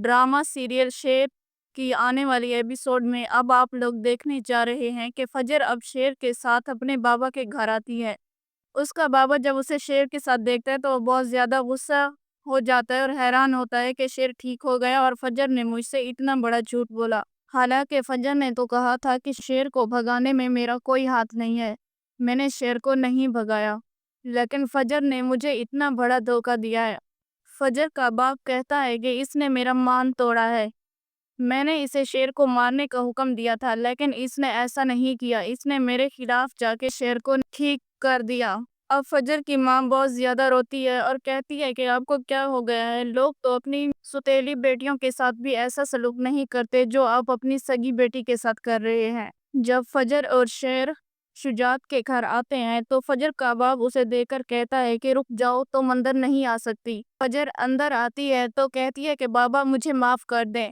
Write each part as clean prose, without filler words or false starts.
Drama serial शेर की आने वाली एपिसोड में अब आप लोग देखने जा रहे हैं कि फजर अब शेर के साथ अपने बाबा के घर आती है। उसका बाबा जब उसे शेर के साथ देखता है तो वो बहुत ज़्यादा गुस्सा हो जाता है और हैरान होता है कि शेर ठीक हो गया और फजर ने मुझसे इतना बड़ा झूठ बोला। हालांकि फजर ने तो कहा था कि शेर को भगाने में मेरा कोई हाथ नहीं है, मैंने शेर को नहीं भगाया, लेकिन फजर ने मुझे इतना बड़ा धोखा दिया है। फजर का बाप कहता है कि इसने मेरा मान तोड़ा है। मैंने इसे शेर को मारने का हुक्म दिया था, लेकिन इसने ऐसा नहीं किया। इसने मेरे खिलाफ जाके शेर को ठीक कर दिया। अब फजर की माँ बहुत ज्यादा रोती है और कहती है कि आपको क्या हो गया है? लोग तो अपनी सुतेली बेटियों के साथ भी ऐसा सलूक नहीं करते जो आप अपनी सगी बेटी के साथ कर रहे हैं। जब फजर और शेर शुजात के घर आते हैं तो फजर का बाप उसे देखकर कहता है कि रुक जाओ, तुम अंदर नहीं आ सकती। फजर अंदर आती है तो कहती है कि बाबा मुझे माफ कर दें,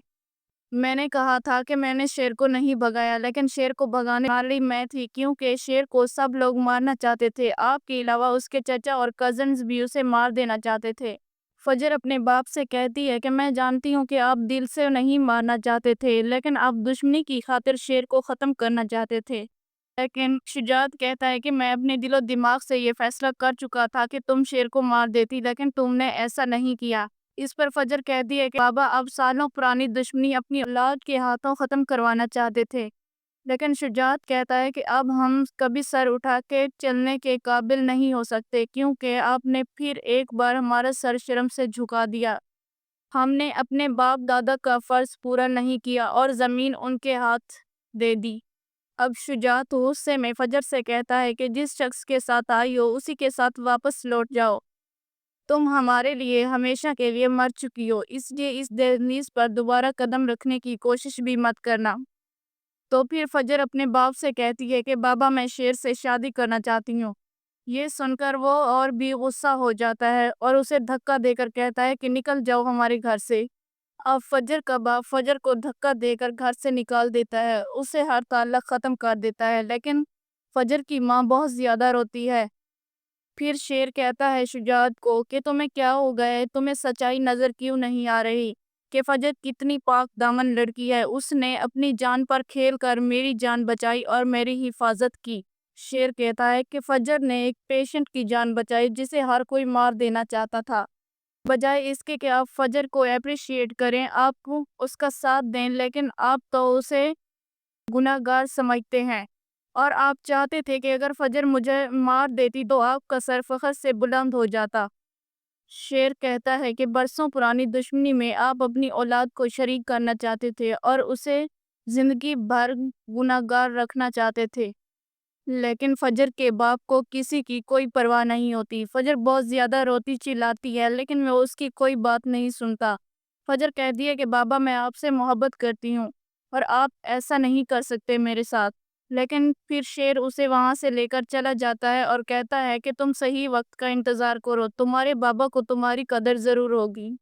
मैंने कहा था कि मैंने शेर को नहीं भगाया, लेकिन शेर को भगाने वाली मैं थी, क्योंकि शेर को सब लोग मारना चाहते थे। आपके अलावा उसके चाचा और कजन्स भी उसे मार देना चाहते थे। फजर अपने बाप से कहती है कि मैं जानती हूँ कि आप दिल से नहीं मारना चाहते थे, लेकिन आप दुश्मनी की खातिर शेर को ख़त्म करना चाहते थे। लेकिन शुजात कहता है कि मैं अपने दिलो दिमाग से ये फैसला कर चुका था कि तुम शेर को मार देती, लेकिन तुमने ऐसा नहीं किया। इस पर फजर कहती है कि बाबा अब सालों पुरानी दुश्मनी अपनी औलाद के हाथों ख़त्म करवाना चाहते थे, लेकिन शुजात कहता है कि अब हम कभी सर उठा के चलने के काबिल नहीं हो सकते, क्योंकि आपने फिर एक बार हमारा सर शर्म से झुका दिया। हमने अपने बाप दादा का फ़र्ज पूरा नहीं किया और ज़मीन उनके हाथ दे दी। अब शुजात गुस्से में फजर से कहता है कि जिस शख्स के साथ आई हो उसी के साथ वापस लौट जाओ। तुम हमारे लिए हमेशा के लिए मर चुकी हो, इसलिए इस दहलीज पर दोबारा कदम रखने की कोशिश भी मत करना। तो फिर फजर अपने बाप से कहती है कि बाबा मैं शेर से शादी करना चाहती हूँ। ये सुनकर वो और भी गुस्सा हो जाता है और उसे धक्का देकर कहता है कि निकल जाओ हमारे घर से। अब फजर का बाप फजर को धक्का देकर घर से निकाल देता है, उसे हर ताल्लुक ख़त्म कर देता है, लेकिन फजर की माँ बहुत ज़्यादा रोती है। फिर शेर कहता है शुजात को कि तुम्हें क्या हो गया है, तुम्हें सच्चाई नजर क्यों नहीं आ रही कि फजर कितनी पाक दामन लड़की है, उसने अपनी जान पर खेल कर मेरी जान बचाई और मेरी हिफाजत की। शेर कहता है कि फजर ने एक पेशेंट की जान बचाई जिसे हर कोई मार देना चाहता था। बजाय इसके कि आप फजर को अप्रिशिएट करें, आप उसका साथ दें, लेकिन आप तो उसे गुनहगार समझते हैं और आप चाहते थे कि अगर फजर मुझे मार देती तो आपका सर फखर से बुलंद हो जाता। शेर कहता है कि बरसों पुरानी दुश्मनी में आप अपनी औलाद को शरीक करना चाहते थे और उसे जिंदगी भर गुनहगार रखना चाहते थे, लेकिन फजर के बाप को किसी की कोई परवाह नहीं होती। फजर बहुत ज़्यादा रोती चिल्लाती है, लेकिन वो उसकी कोई बात नहीं सुनता। फजर कहती है कि बाबा मैं आपसे मोहब्बत करती हूँ और आप ऐसा नहीं कर सकते मेरे साथ। लेकिन फिर शेर उसे वहाँ से लेकर चला जाता है और कहता है कि तुम सही वक्त का इंतज़ार करो, तुम्हारे बाबा को तुम्हारी कदर ज़रूर होगी।